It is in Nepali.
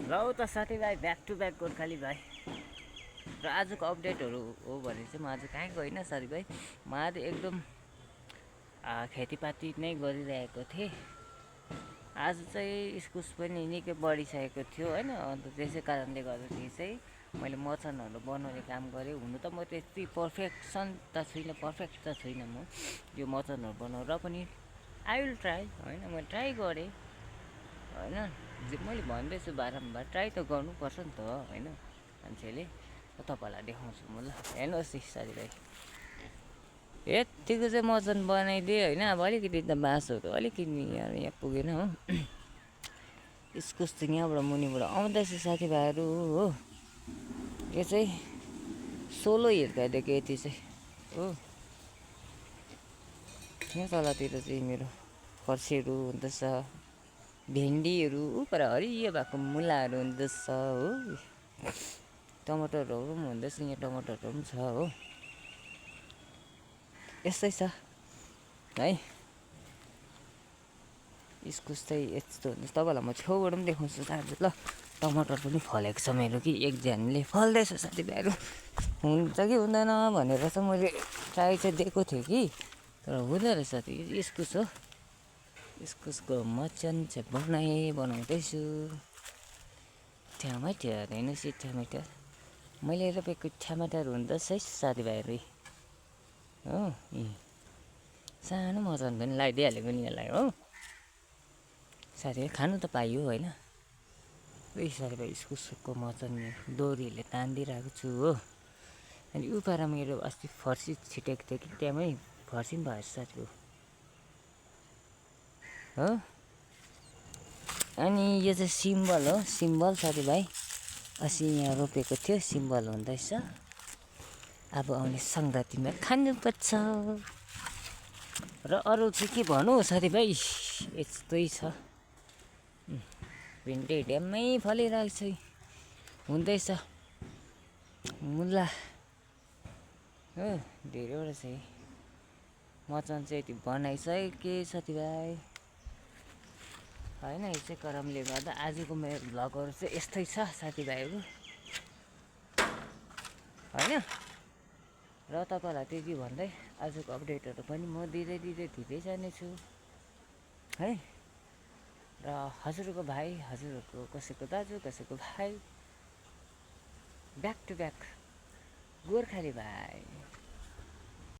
ल त साथीभाइ ब्याक टु ब्याक गोर्खाली भाइ र आजको अपडेटहरू हो भने चाहिँ म आज कहीँ गइनँ साथीभाइ। म आज एकदम खेतीपाती नै गरिरहेको थिएँ। आज चाहिँ इस्कुस पनि निकै बढिसकेको थियो होइन। अन्त त्यसै कारणले गर्दाखेरि चाहिँ मैले मचानहरू बनाउने काम गरेँ। हुनु त म त्यति पर्फेक्ट त छुइनँ म यो मचानहरू बनाएर पनि आई विल ट्राई होइन। मैले ट्राई गरेँ होइन। मैले भन्दैछु बारम्बार ट्राई त गर्नुपर्छ नि त होइन मान्छेले। तपाईँहरूलाई देखाउँछु म ल, हेर्नुहोस् है साथीभाइ। यत्तिको चाहिँ मचान बनाइदिएँ होइन। अब अलिकति त बाँसहरू अलिकति यहाँ पुगेन हो। इस्कुस चाहिँ यहाँबाट मुनिबाट आउँदैछ साथीभाइहरू हो। यो चाहिँ सोलो हिर्काइदिएको यति चाहिँ हो। यहाँ तलतिर चाहिँ मेरो फर्सीहरू हुँदैछ, भेन्डीहरू उपर हरियो भएको मुलाहरू हुँदैछ हो। टमाटरहरू पनि हुँदैछ, यहाँ टमाटरहरू पनि छ हो। यस्तै छ है। इस्कुस चाहिँ यस्तो हुन्छ। तपाईँलाई म छेउबाट पनि देखाउँछु साथी ल। टमाटर पनि फलेको छ मेरो कि एकजनाले फल्दैछ साथीभाइहरू। हुन्छ कि हुँदैन भनेर चाहिँ मैले ट्राई चाहिँ दिएको थिएँ कि, तर हुँदो रहेछ त्यो इस्कुस हो। इस्कुसको मचान चाहिँ बनाउँदैछु। टमाटर हेर्नुहोस् यो टमाटर मैले रोपेको टमाटर हुँदैछ है साथीभाइहरू हो। सानो मचान पनि लगाइदिइहालेको नि यसलाई हो। साथीभाइ खानु त पाइयो होइन। साथीभाइ इस्कुसको मचान डोरीहरूले तानिदिइरहेको छु हो। अनि उपार मेरो अस्ति फर्सी छिटेको थियो कि त्यहाँमै फर्सी पनि भएछ साथीको हो। अनि यो चाहिँ सिम्बल हो, सिम्बल साथीभाइ। अस्ति यहाँ रोपेको थियो, सिम्बल हुँदैछ। अब आउने सङ्क्रान्तिमा खानुपर्छ। र अरू चाहिँ के भनौँ साथीभाइ, यस्तै छ। भिन्डी ड्याम्मै फलिरहेको छ, हुँदैछ मुला हो। धेरैवटा छ मचान चाहिँ यति बनाइसकेँ साथीभाइ होइन। यो चाहिँ कारणले गर्दा आजको मेरो भ्लगहरू चाहिँ यस्तै छ साथीभाइहरू होइन। र तपाईँहरूलाई त्यति भन्दै आजको अपडेटहरू पनि म दिँदै जानेछु है। र हजुरको भाइ, हजुरहरूको कसैको दाजु, कसैको भाइ, ब्याक टु ब्याक गोर्खाली भाइ।